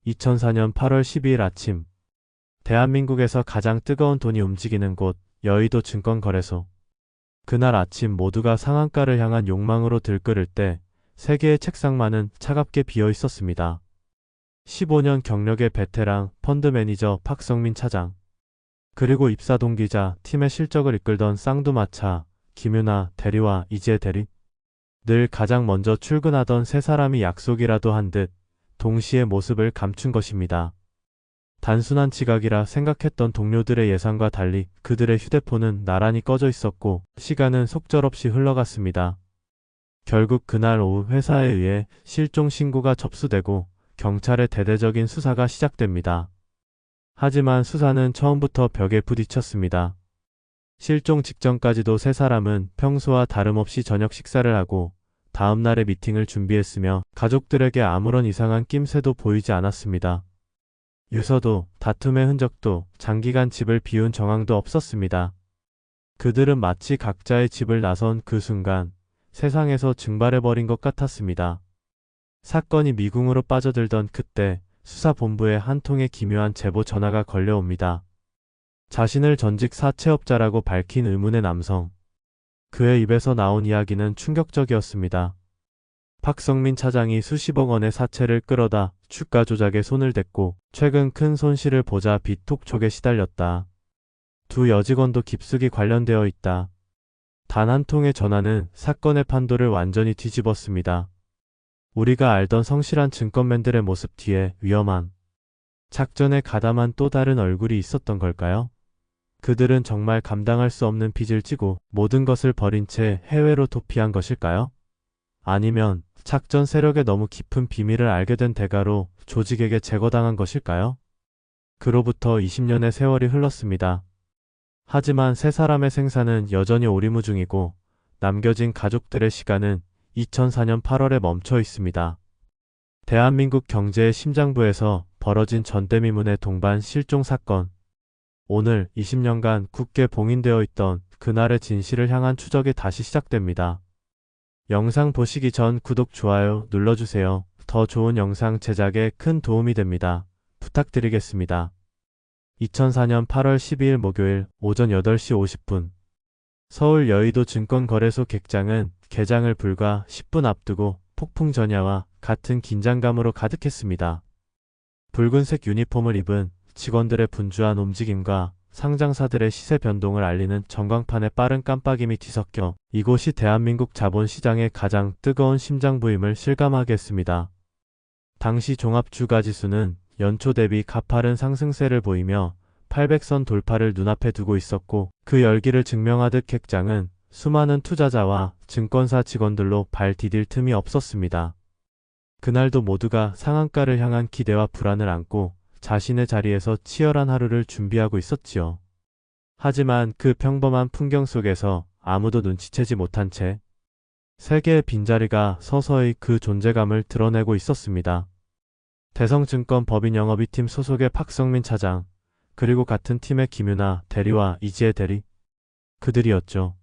2004년 8월 12일 아침, 대한민국에서 가장 뜨거운 돈이 움직이는 곳, 여의도 증권거래소. 그날 아침 모두가 상한가를 향한 욕망으로 들끓을 때 세계의 책상만은 차갑게 비어 있었습니다. 15년 경력의 베테랑 펀드 매니저 박성민 차장, 그리고 입사 동기자 팀의 실적을 이끌던 쌍두마차 김윤아 대리와 이지혜 대리. 늘 가장 먼저 출근하던 세 사람이 약속이라도 한 듯 동시에 모습을 감춘 것입니다. 단순한 지각이라 생각했던 동료들의 예상과 달리 그들의 휴대폰은 나란히 꺼져 있었고 시간은 속절없이 흘러갔습니다. 결국 그날 오후 회사에 의해 실종 신고가 접수되고 경찰의 대대적인 수사가 시작됩니다. 하지만 수사는 처음부터 벽에 부딪혔습니다. 실종 직전까지도 세 사람은 평소와 다름없이 저녁 식사를 하고 다음 날의 미팅을 준비했으며 가족들에게 아무런 이상한 낌새도 보이지 않았습니다. 유서도 다툼의 흔적도 장기간 집을 비운 정황도 없었습니다. 그들은 마치 각자의 집을 나선 그 순간 세상에서 증발해버린 것 같았습니다. 사건이 미궁으로 빠져들던 그때 수사본부에 한 통의 기묘한 제보 전화가 걸려옵니다. 자신을 전직 사채업자라고 밝힌 의문의 남성. 그의 입에서 나온 이야기는 충격적이었습니다. 박성민 차장이 수십억 원의 사채를 끌어다 주가 조작에 손을 댔고 최근 큰 손실을 보자 비톡촉에 시달렸다. 두 여직원도 깊숙이 관련되어 있다. 단 한 통의 전화는 사건의 판도를 완전히 뒤집었습니다. 우리가 알던 성실한 증권맨들의 모습 뒤에 위험한, 작전에 가담한 또 다른 얼굴이 있었던 걸까요? 그들은 정말 감당할 수 없는 빚을 지고 모든 것을 버린 채 해외로 도피한 것일까요? 아니면 작전 세력의 너무 깊은 비밀을 알게 된 대가로 조직에게 제거당한 것일까요? 그로부터 20년의 세월이 흘렀습니다. 하지만 세 사람의 생사는 여전히 오리무중이고 남겨진 가족들의 시간은 2004년 8월에 멈춰 있습니다. 대한민국 경제의 심장부에서 벌어진 전대미문의 동반 실종 사건. 오늘 20년간 굳게 봉인되어 있던 그날의 진실을 향한 추적이 다시 시작됩니다. 영상 보시기 전 구독, 좋아요 눌러주세요. 더 좋은 영상 제작에 큰 도움이 됩니다. 부탁드리겠습니다. 2004년 8월 12일 목요일 오전 8시 50분. 서울 여의도 증권거래소 객장은 개장을 불과 10분 앞두고 폭풍 전야와 같은 긴장감으로 가득했습니다. 붉은색 유니폼을 입은 직원들의 분주한 움직임과 상장사들의 시세 변동을 알리는 전광판의 빠른 깜빡임이 뒤섞여 이곳이 대한민국 자본시장의 가장 뜨거운 심장부임을 실감하게 했습니다. 당시 종합주가지수는 연초 대비 가파른 상승세를 보이며 800선 돌파를 눈앞에 두고 있었고 그 열기를 증명하듯 객장은 수많은 투자자와 증권사 직원들로 발 디딜 틈이 없었습니다. 그날도 모두가 상한가를 향한 기대와 불안을 안고 자신의 자리에서 치열한 하루를 준비하고 있었지요. 하지만 그 평범한 풍경 속에서 아무도 눈치채지 못한 채 세 개의 빈자리가 서서히 그 존재감을 드러내고 있었습니다. 대성증권 법인영업이팀 소속의 박성민 차장, 그리고 같은 팀의 김윤아 대리와 이지혜 대리. 그들이었죠.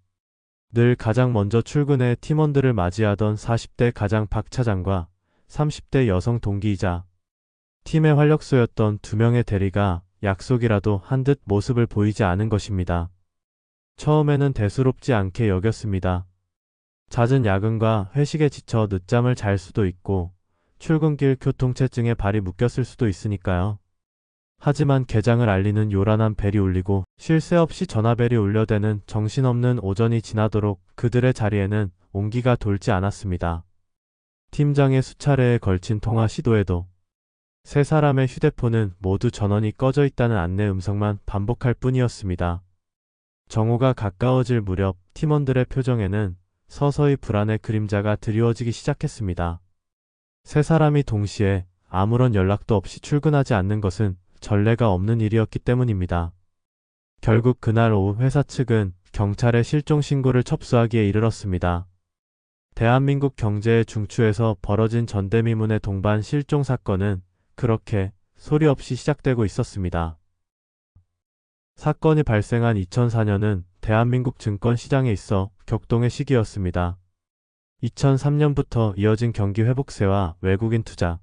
늘 가장 먼저 출근해 팀원들을 맞이하던 40대 가장 박 차장과 30대 여성 동기이자 팀의 활력소였던 두 명의 대리가 약속이라도 한 듯 모습을 보이지 않은 것입니다. 처음에는 대수롭지 않게 여겼습니다. 잦은 야근과 회식에 지쳐 늦잠을 잘 수도 있고 출근길 교통체증에 발이 묶였을 수도 있으니까요. 하지만 개장을 알리는 요란한 벨이 울리고 쉴 새 없이 전화벨이 울려대는 정신없는 오전이 지나도록 그들의 자리에는 온기가 돌지 않았습니다. 팀장의 수차례에 걸친 통화 시도에도 세 사람의 휴대폰은 모두 전원이 꺼져 있다는 안내 음성만 반복할 뿐이었습니다. 정오가 가까워질 무렵 팀원들의 표정에는 서서히 불안의 그림자가 드리워지기 시작했습니다. 세 사람이 동시에 아무런 연락도 없이 출근하지 않는 것은 전례가 없는 일이었기 때문입니다. 결국 그날 오후 회사 측은 경찰에 실종 신고를 접수하기에 이르렀습니다. 대한민국 경제의 중추에서 벌어진 전대미문의 동반 실종 사건은 그렇게 소리 없이 시작되고 있었습니다. 사건이 발생한 2004년은 대한민국 증권시장에 있어 격동의 시기였습니다. 2003년부터 이어진 경기 회복세와 외국인 투자,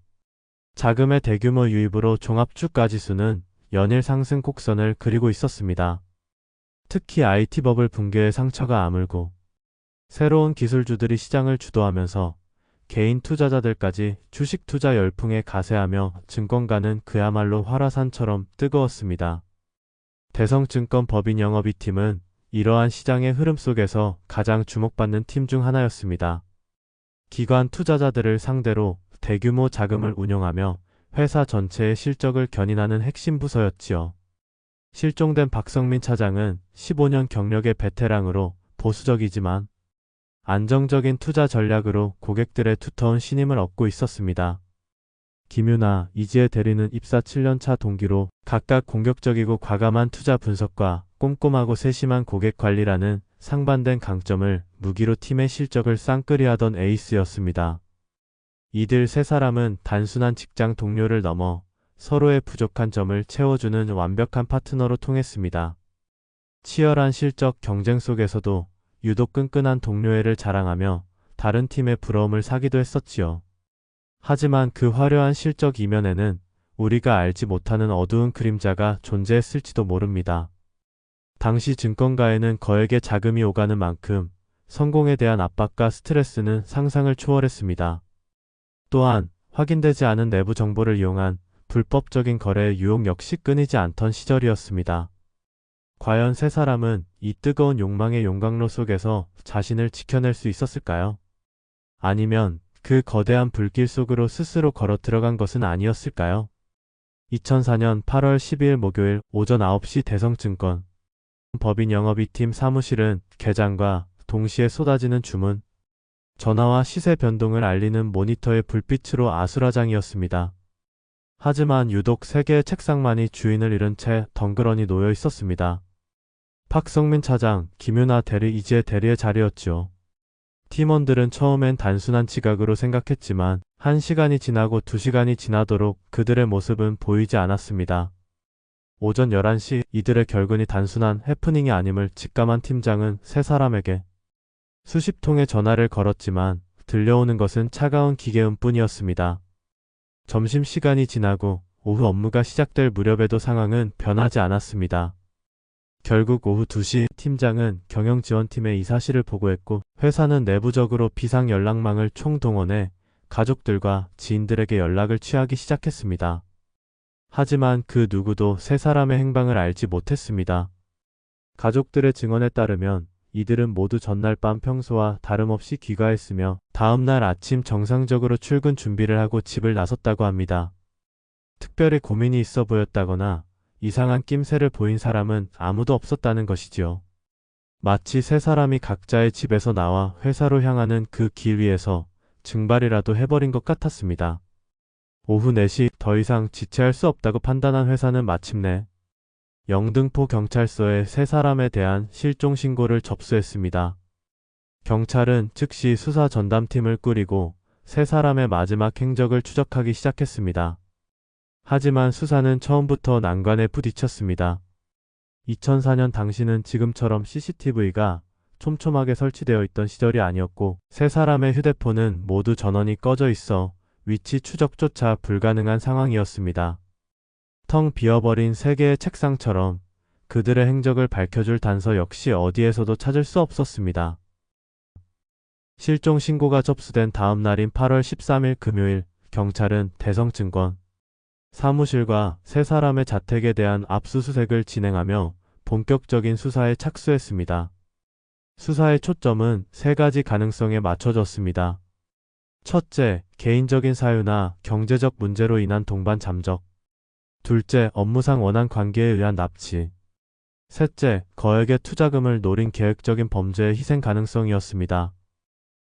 자금의 대규모 유입으로 종합주가지수는 연일 상승 곡선을 그리고 있었습니다. 특히 IT 버블 붕괴의 상처가 아물고 새로운 기술주들이 시장을 주도하면서 개인 투자자들까지 주식 투자 열풍에 가세하며 증권가는 그야말로 활화산처럼 뜨거웠습니다. 대성증권 법인영업이팀은 이러한 시장의 흐름 속에서 가장 주목받는 팀 중 하나였습니다. 기관 투자자들을 상대로 대규모 자금을 운용하며 회사 전체의 실적을 견인하는 핵심 부서였지요. 실종된 박성민 차장은 15년 경력의 베테랑으로 보수적이지만 안정적인 투자 전략으로 고객들의 두터운 신임을 얻고 있었습니다. 김유나, 이지혜 대리는 입사 7년차 동기로 각각 공격적이고 과감한 투자 분석과 꼼꼼하고 세심한 고객 관리라는 상반된 강점을 무기로 팀의 실적을 쌍끌이하던 에이스였습니다. 이들 세 사람은 단순한 직장 동료를 넘어 서로의 부족한 점을 채워주는 완벽한 파트너로 통했습니다. 치열한 실적 경쟁 속에서도 유독 끈끈한 동료애를 자랑하며 다른 팀의 부러움을 사기도 했었지요. 하지만 그 화려한 실적 이면에는 우리가 알지 못하는 어두운 그림자가 존재했을지도 모릅니다. 당시 증권가에는 거액의 자금이 오가는 만큼 성공에 대한 압박과 스트레스는 상상을 초월했습니다. 또한 확인되지 않은 내부 정보를 이용한 불법적인 거래의 유혹 역시 끊이지 않던 시절이었습니다. 과연 세 사람은 이 뜨거운 욕망의 용광로 속에서 자신을 지켜낼 수 있었을까요? 아니면 그 거대한 불길 속으로 스스로 걸어 들어간 것은 아니었을까요? 2004년 8월 12일 목요일 오전 9시 대성증권 법인영업이팀 사무실은 개장과 동시에 쏟아지는 주문, 전화와 시세 변동을 알리는 모니터의 불빛으로 아수라장이었습니다. 하지만 유독 세 개의 책상만이 주인을 잃은 채 덩그러니 놓여 있었습니다. 박성민 차장, 김유나 대리, 이지혜 대리의 자리였죠. 팀원들은 처음엔 단순한 지각으로 생각했지만 1시간이 지나고 2시간이 지나도록 그들의 모습은 보이지 않았습니다. 오전 11시 이들의 결근이 단순한 해프닝이 아님을 직감한 팀장은 세 사람에게 수십 통의 전화를 걸었지만 들려오는 것은 차가운 기계음 뿐이었습니다. 점심시간이 지나고 오후 업무가 시작될 무렵에도 상황은 변하지 않았습니다. 결국 오후 2시 팀장은 경영지원팀에 이 사실을 보고했고 회사는 내부적으로 비상연락망을 총동원해 가족들과 지인들에게 연락을 취하기 시작했습니다. 하지만 그 누구도 세 사람의 행방을 알지 못했습니다. 가족들의 증언에 따르면 이들은 모두 전날 밤 평소와 다름없이 귀가했으며 다음날 아침 정상적으로 출근 준비를 하고 집을 나섰다고 합니다. 특별히 고민이 있어 보였다거나 이상한 낌새를 보인 사람은 아무도 없었다는 것이지요. 마치 세 사람이 각자의 집에서 나와 회사로 향하는 그 길 위에서 증발이라도 해버린 것 같았습니다. 오후 4시 더 이상 지체할 수 없다고 판단한 회사는 마침내 영등포 경찰서에 세 사람에 대한 실종 신고를 접수했습니다. 경찰은 즉시 수사 전담팀을 꾸리고 세 사람의 마지막 행적을 추적하기 시작했습니다. 하지만 수사는 처음부터 난관에 부딪혔습니다. 2004년 당시는 지금처럼 CCTV가 촘촘하게 설치되어 있던 시절이 아니었고 세 사람의 휴대폰은 모두 전원이 꺼져 있어 위치 추적조차 불가능한 상황이었습니다. 텅 비어버린 세 개의 책상처럼 그들의 행적을 밝혀줄 단서 역시 어디에서도 찾을 수 없었습니다. 실종 신고가 접수된 다음 날인 8월 13일 금요일 경찰은 대성증권 사무실과 세 사람의 자택에 대한 압수수색을 진행하며 본격적인 수사에 착수했습니다. 수사의 초점은 세 가지 가능성에 맞춰졌습니다. 첫째, 개인적인 사유나 경제적 문제로 인한 동반 잠적. 둘째, 업무상 원한 관계에 의한 납치. 셋째, 거액의 투자금을 노린 계획적인 범죄의 희생 가능성이었습니다.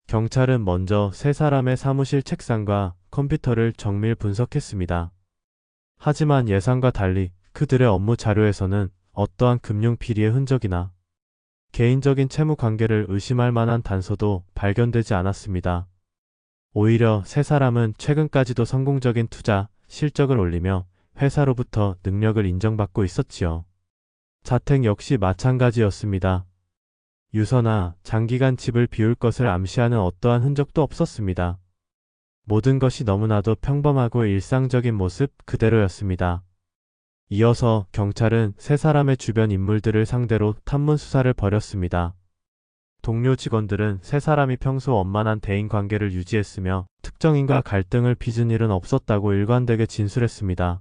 경찰은 먼저 세 사람의 사무실 책상과 컴퓨터를 정밀 분석했습니다. 하지만 예상과 달리 그들의 업무 자료에서는 어떠한 금융 비리의 흔적이나 개인적인 채무 관계를 의심할 만한 단서도 발견되지 않았습니다. 오히려 세 사람은 최근까지도 성공적인 투자 실적을 올리며 회사로부터 능력을 인정받고 있었지요. 자택 역시 마찬가지였습니다. 유서나 장기간 집을 비울 것을 암시하는 어떠한 흔적도 없었습니다. 모든 것이 너무나도 평범하고 일상적인 모습 그대로였습니다. 이어서 경찰은 세 사람의 주변 인물들을 상대로 탐문 수사를 벌였습니다. 동료 직원들은 세 사람이 평소 원만한 대인 관계를 유지했으며 특정인과 갈등을 빚은 일은 없었다고 일관되게 진술했습니다.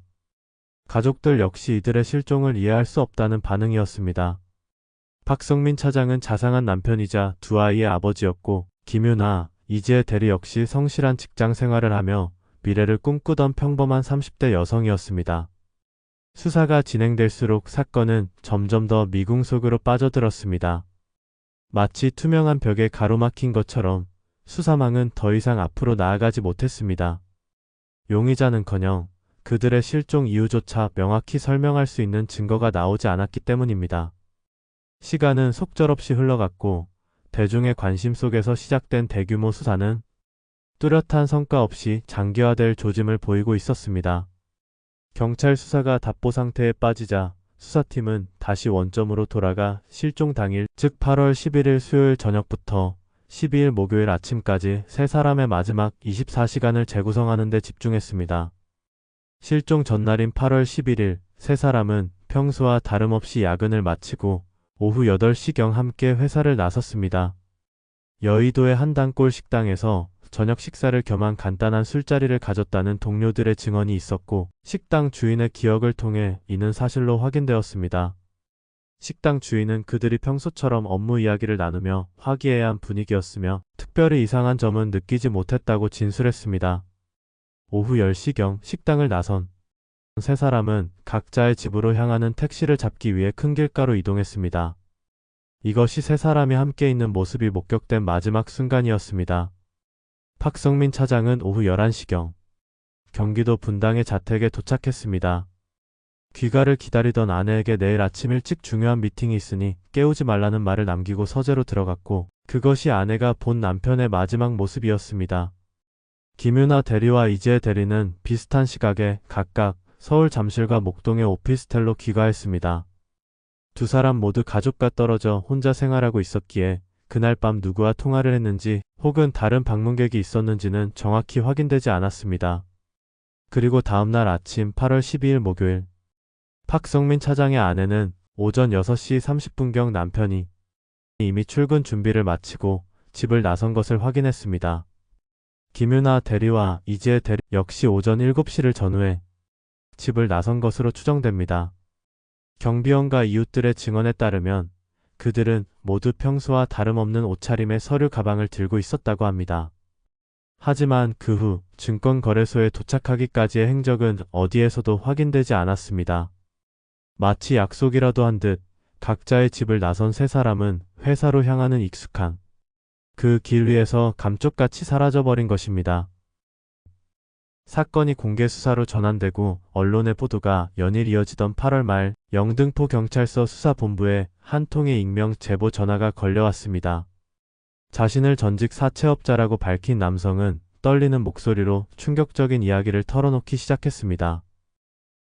가족들 역시 이들의 실종을 이해할 수 없다는 반응이었습니다. 박성민 차장은 자상한 남편이자 두 아이의 아버지였고 김유나, 이지혜 대리 역시 성실한 직장 생활을 하며 미래를 꿈꾸던 평범한 30대 여성이었습니다. 수사가 진행될수록 사건은 점점 더 미궁 속으로 빠져들었습니다. 마치 투명한 벽에 가로막힌 것처럼 수사망은 더 이상 앞으로 나아가지 못했습니다. 용의자는커녕 그들의 실종 이유조차 명확히 설명할 수 있는 증거가 나오지 않았기 때문입니다. 시간은 속절없이 흘러갔고 대중의 관심 속에서 시작된 대규모 수사는 뚜렷한 성과 없이 장기화될 조짐을 보이고 있었습니다. 경찰 수사가 답보 상태에 빠지자 수사팀은 다시 원점으로 돌아가 실종 당일, 즉 8월 11일 수요일 저녁부터 12일 목요일 아침까지 세 사람의 마지막 24시간을 재구성하는 데 집중했습니다. 실종 전날인 8월 11일 세 사람은 평소와 다름없이 야근을 마치고 오후 8시경 함께 회사를 나섰습니다. 여의도의 한 단골 식당에서 저녁 식사를 겸한 간단한 술자리를 가졌다는 동료들의 증언이 있었고 식당 주인의 기억을 통해 이는 사실로 확인되었습니다. 식당 주인은 그들이 평소처럼 업무 이야기를 나누며 화기애애한 분위기였으며 특별히 이상한 점은 느끼지 못했다고 진술했습니다. 오후 10시경 식당을 나선 세 사람은 각자의 집으로 향하는 택시를 잡기 위해 큰 길가로 이동했습니다. 이것이 세 사람이 함께 있는 모습이 목격된 마지막 순간이었습니다. 박성민 차장은 오후 11시경 경기도 분당의 자택에 도착했습니다. 귀가를 기다리던 아내에게 내일 아침 일찍 중요한 미팅이 있으니 깨우지 말라는 말을 남기고 서재로 들어갔고 그것이 아내가 본 남편의 마지막 모습이었습니다. 김유나 대리와 이지혜 대리는 비슷한 시각에 각각 서울 잠실과 목동의 오피스텔로 귀가했습니다. 두 사람 모두 가족과 떨어져 혼자 생활하고 있었기에 그날 밤 누구와 통화를 했는지 혹은 다른 방문객이 있었는지는 정확히 확인되지 않았습니다. 그리고 다음날 아침 8월 12일 목요일 박성민 차장의 아내는 오전 6시 30분경 남편이 이미 출근 준비를 마치고 집을 나선 것을 확인했습니다. 김유나 대리와 이지혜 대리 역시 오전 7시를 전후해 집을 나선 것으로 추정됩니다. 경비원과 이웃들의 증언에 따르면 그들은 모두 평소와 다름없는 옷차림의 서류 가방을 들고 있었다고 합니다. 하지만 그 후 증권거래소에 도착하기까지의 행적은 어디에서도 확인되지 않았습니다. 마치 약속이라도 한 듯 각자의 집을 나선 세 사람은 회사로 향하는 익숙한 그 길 위에서 감쪽같이 사라져버린 것입니다. 사건이 공개 수사로 전환되고 언론의 보도가 연일 이어지던 8월 말 영등포 경찰서 수사본부에 한 통의 익명 제보 전화가 걸려왔습니다. 자신을 전직 사채업자라고 밝힌 남성은 떨리는 목소리로 충격적인 이야기를 털어놓기 시작했습니다.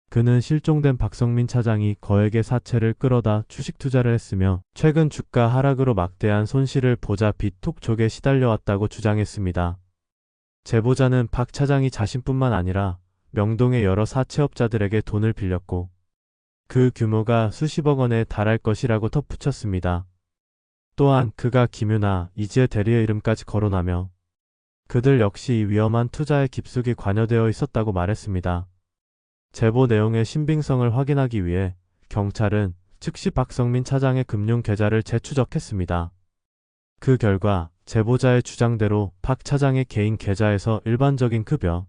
그는 실종된 박성민 차장이 거액의 사채를 끌어다 주식 투자를 했으며 최근 주가 하락으로 막대한 손실을 보자 빚톡족에 시달려왔다고 주장했습니다. 제보자는 박 차장이 자신뿐만 아니라 명동의 여러 사채업자들에게 돈을 빌렸고 그 규모가 수십억 원에 달할 것이라고 덧붙였습니다. 또한 그가 김유나, 이지혜 대리의 이름까지 거론하며 그들 역시 이 위험한 투자에 깊숙이 관여되어 있었다고 말했습니다. 제보 내용의 신빙성을 확인하기 위해 경찰은 즉시 박성민 차장의 금융 계좌를 재추적했습니다. 그 결과 제보자의 주장대로 박 차장의 개인 계좌에서 일반적인 급여,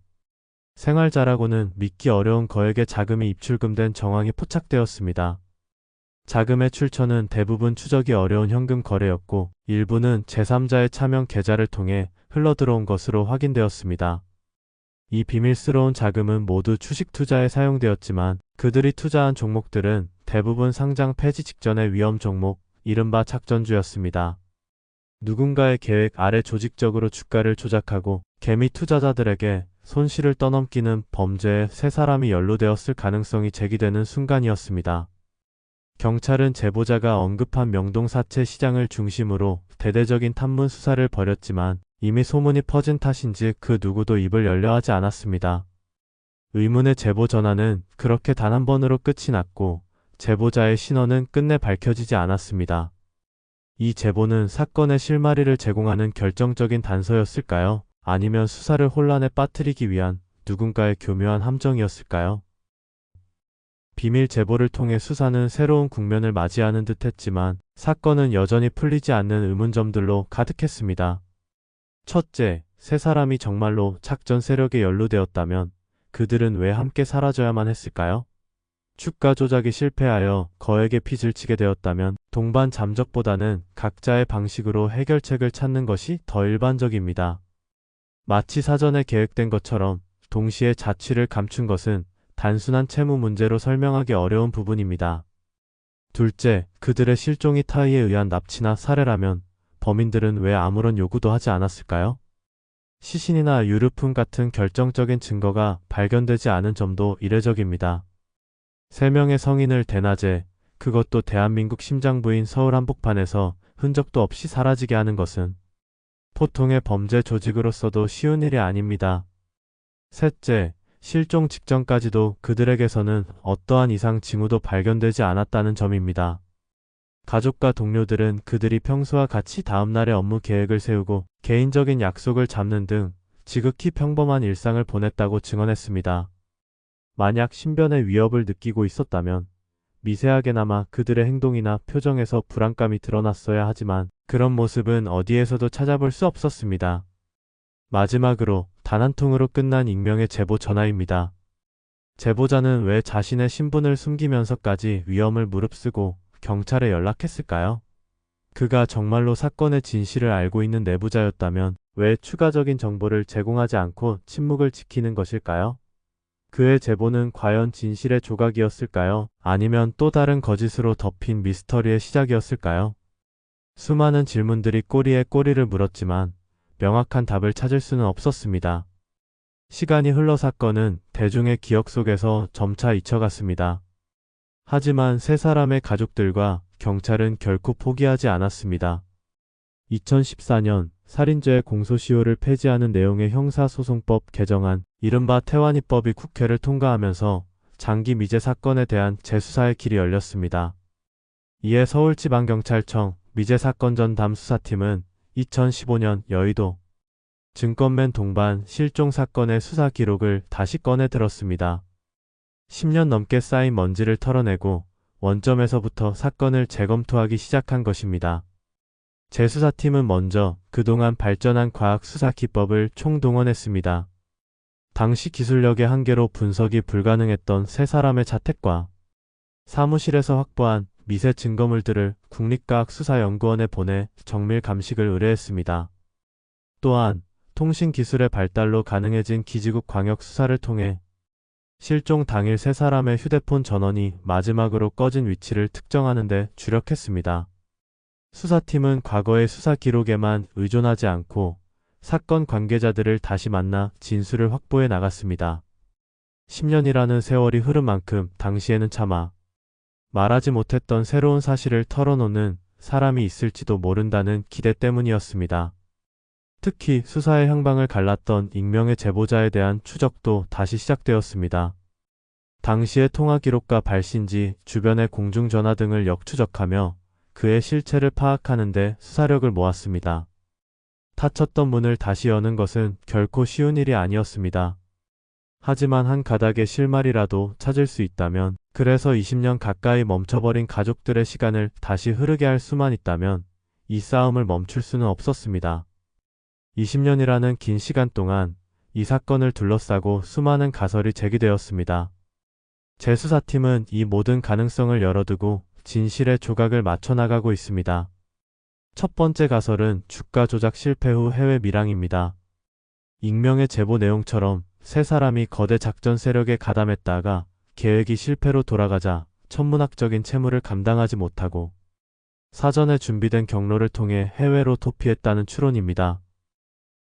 생활자라고는 믿기 어려운 거액의 자금이 입출금된 정황이 포착되었습니다. 자금의 출처는 대부분 추적이 어려운 현금 거래였고 일부는 제3자의 차명 계좌를 통해 흘러들어온 것으로 확인되었습니다. 이 비밀스러운 자금은 모두 주식 투자에 사용되었지만 그들이 투자한 종목들은 대부분 상장 폐지 직전의 위험 종목, 이른바 작전주였습니다. 누군가의 계획 아래 조직적으로 주가를 조작하고 개미 투자자들에게 손실을 떠넘기는 범죄에 세 사람이 연루되었을 가능성이 제기되는 순간이었습니다. 경찰은 제보자가 언급한 명동 사채 시장을 중심으로 대대적인 탐문 수사를 벌였지만 이미 소문이 퍼진 탓인지 그 누구도 입을 열려 하지 않았습니다. 의문의 제보 전화는 그렇게 단 한 번으로 끝이 났고 제보자의 신원은 끝내 밝혀지지 않았습니다. 이 제보는 사건의 실마리를 제공하는 결정적인 단서였을까요? 아니면 수사를 혼란에 빠뜨리기 위한 누군가의 교묘한 함정이었을까요? 비밀 제보를 통해 수사는 새로운 국면을 맞이하는 듯했지만 사건은 여전히 풀리지 않는 의문점들로 가득했습니다. 첫째, 세 사람이 정말로 작전 세력에 연루되었다면 그들은 왜 함께 사라져야만 했을까요? 주가 조작이 실패하여 거액의 빚을 지게 되었다면 동반 잠적보다는 각자의 방식으로 해결책을 찾는 것이 더 일반적입니다. 마치 사전에 계획된 것처럼 동시에 자취를 감춘 것은 단순한 채무 문제로 설명하기 어려운 부분입니다. 둘째, 그들의 실종이 타의에 의한 납치나 살해라면 범인들은 왜 아무런 요구도 하지 않았을까요? 시신이나 유류품 같은 결정적인 증거가 발견되지 않은 점도 이례적입니다. 3명의 성인을 대낮에, 그것도 대한민국 심장부인 서울 한복판에서 흔적도 없이 사라지게 하는 것은 보통의 범죄 조직으로서도 쉬운 일이 아닙니다. 셋째, 실종 직전까지도 그들에게서는 어떠한 이상 징후도 발견되지 않았다는 점입니다. 가족과 동료들은 그들이 평소와 같이 다음날의 업무 계획을 세우고 개인적인 약속을 잡는 등 지극히 평범한 일상을 보냈다고 증언했습니다. 만약 신변의 위협을 느끼고 있었다면 미세하게나마 그들의 행동이나 표정에서 불안감이 드러났어야 하지만 그런 모습은 어디에서도 찾아볼 수 없었습니다. 마지막으로 단 한 통으로 끝난 익명의 제보 전화입니다. 제보자는 왜 자신의 신분을 숨기면서까지 위험을 무릅쓰고 경찰에 연락했을까요? 그가 정말로 사건의 진실을 알고 있는 내부자였다면 왜 추가적인 정보를 제공하지 않고 침묵을 지키는 것일까요? 그의 제보는 과연 진실의 조각이었을까요? 아니면 또 다른 거짓으로 덮인 미스터리의 시작이었을까요? 수많은 질문들이 꼬리에 꼬리를 물었지만 명확한 답을 찾을 수는 없었습니다. 시간이 흘러 사건은 대중의 기억 속에서 점차 잊혀갔습니다. 하지만 세 사람의 가족들과 경찰은 결코 포기하지 않았습니다. 2014년 살인죄 공소시효를 폐지하는 내용의 형사소송법 개정안, 이른바 태완이법이 국회를 통과하면서 장기 미제 사건에 대한 재수사의 길이 열렸습니다. 이에 서울지방경찰청 미제 사건 전담 수사팀은 2015년 여의도 증권맨 동반 실종 사건의 수사 기록을 다시 꺼내 들었습니다. 10년 넘게 쌓인 먼지를 털어내고 원점에서부터 사건을 재검토하기 시작한 것입니다. 재수사팀은 먼저 그동안 발전한 과학 수사 기법을 총동원했습니다. 당시 기술력의 한계로 분석이 불가능했던 세 사람의 자택과 사무실에서 확보한 미세 증거물들을 국립과학수사연구원에 보내 정밀 감식을 의뢰했습니다. 또한 통신기술의 발달로 가능해진 기지국 광역 수사를 통해 실종 당일 세 사람의 휴대폰 전원이 마지막으로 꺼진 위치를 특정하는 데 주력했습니다. 수사팀은 과거의 수사 기록에만 의존하지 않고 사건 관계자들을 다시 만나 진술을 확보해 나갔습니다. 10년이라는 세월이 흐른 만큼 당시에는 차마 말하지 못했던 새로운 사실을 털어놓는 사람이 있을지도 모른다는 기대 때문이었습니다. 특히 수사의 향방을 갈랐던 익명의 제보자에 대한 추적도 다시 시작되었습니다. 당시의 통화 기록과 발신지, 주변의 공중전화 등을 역추적하며 그의 실체를 파악하는 데 수사력을 모았습니다. 닫혔던 문을 다시 여는 것은 결코 쉬운 일이 아니었습니다. 하지만 한 가닥의 실마리라도 찾을 수 있다면, 그래서 20년 가까이 멈춰버린 가족들의 시간을 다시 흐르게 할 수만 있다면 이 싸움을 멈출 수는 없었습니다. 20년이라는 긴 시간 동안 이 사건을 둘러싸고 수많은 가설이 제기되었습니다. 재수사팀은 이 모든 가능성을 열어두고 진실의 조각을 맞춰나가고 있습니다. 첫 번째 가설은 주가 조작 실패 후 해외 밀항입니다. 익명의 제보 내용처럼 세 사람이 거대 작전 세력에 가담했다가 계획이 실패로 돌아가자 천문학적인 채무를 감당하지 못하고 사전에 준비된 경로를 통해 해외로 도피했다는 추론입니다.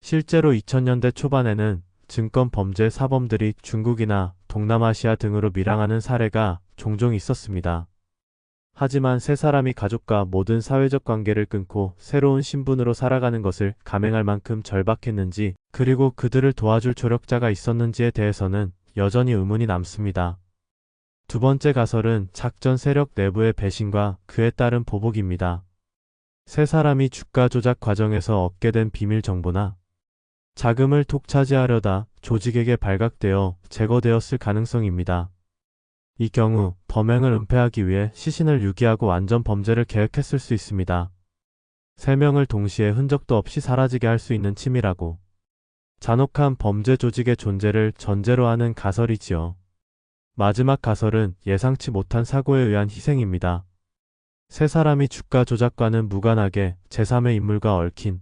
실제로 2000년대 초반에는 증권 범죄 사범들이 중국이나 동남아시아 등으로 밀항하는 사례가 종종 있었습니다. 하지만 세 사람이 가족과 모든 사회적 관계를 끊고 새로운 신분으로 살아가는 것을 감행할 만큼 절박했는지, 그리고 그들을 도와줄 조력자가 있었는지에 대해서는 여전히 의문이 남습니다. 두 번째 가설은 작전 세력 내부의 배신과 그에 따른 보복입니다. 세 사람이 주가 조작 과정에서 얻게 된 비밀 정보나 자금을 독차지하려다 조직에게 발각되어 제거되었을 가능성입니다. 이 경우 범행을 은폐하기 위해 시신을 유기하고 완전 범죄를 계획했을 수 있습니다. 세 명을 동시에 흔적도 없이 사라지게 할 수 있는 치밀하고 잔혹한 범죄 조직의 존재를 전제로 하는 가설이지요. 마지막 가설은 예상치 못한 사고에 의한 희생입니다. 세 사람이 주가 조작과는 무관하게 제3의 인물과 얽힌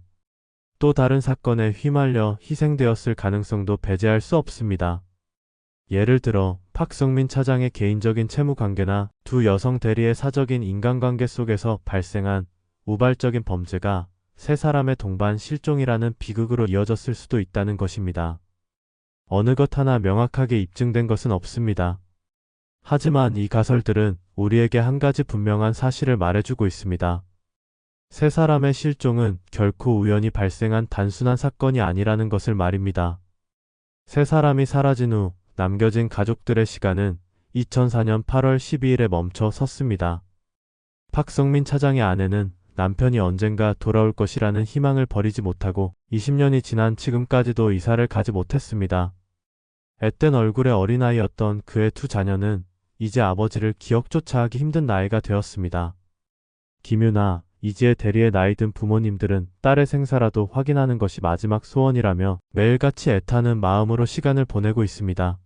또 다른 사건에 휘말려 희생되었을 가능성도 배제할 수 없습니다. 예를 들어 박성민 차장의 개인적인 채무 관계나 두 여성 대리의 사적인 인간관계 속에서 발생한 우발적인 범죄가 세 사람의 동반 실종이라는 비극으로 이어졌을 수도 있다는 것입니다. 어느 것 하나 명확하게 입증된 것은 없습니다. 하지만 이 가설들은 우리에게 한 가지 분명한 사실을 말해주고 있습니다. 세 사람의 실종은 결코 우연히 발생한 단순한 사건이 아니라는 것을 말입니다. 세 사람이 사라진 후 남겨진 가족들의 시간은 2004년 8월 12일에 멈춰 섰습니다. 박성민 차장의 아내는 남편이 언젠가 돌아올 것이라는 희망을 버리지 못하고 20년이 지난 지금까지도 이사를 가지 못했습니다. 앳된 얼굴의 어린아이였던 그의 두 자녀는 이제 아버지를 기억조차 하기 힘든 나이가 되었습니다. 김유나, 이지혜 대리의 나이 든 부모님들은 딸의 생사라도 확인하는 것이 마지막 소원이라며 매일같이 애타는 마음으로 시간을 보내고 있습니다.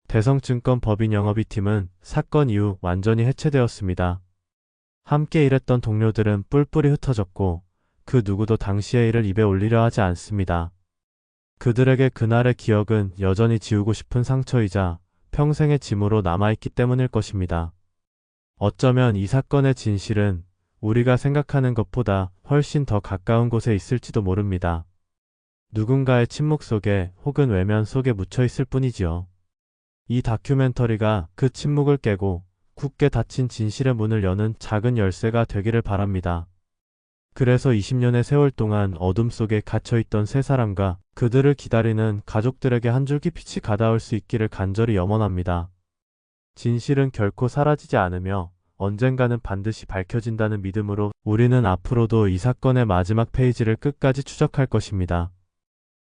대성증권 법인영업이팀은 사건 이후 완전히 해체되었습니다. 함께 일했던 동료들은 뿔뿔이 흩어졌고 그 누구도 당시의 일을 입에 올리려 하지 않습니다. 그들에게 그날의 기억은 여전히 지우고 싶은 상처이자 평생의 짐으로 남아있기 때문일 것입니다. 어쩌면 이 사건의 진실은 우리가 생각하는 것보다 훨씬 더 가까운 곳에 있을지도 모릅니다. 누군가의 침묵 속에 혹은 외면 속에 묻혀 있을 뿐이지요. 이 다큐멘터리가 그 침묵을 깨고 굳게 닫힌 진실의 문을 여는 작은 열쇠가 되기를 바랍니다. 그래서 20년의 세월 동안 어둠 속에 갇혀있던 세 사람과 그들을 기다리는 가족들에게 한 줄기 빛이 가다올 수 있기를 간절히 염원합니다. 진실은 결코 사라지지 않으며 언젠가는 반드시 밝혀진다는 믿음으로 우리는 앞으로도 이 사건의 마지막 페이지를 끝까지 추적할 것입니다.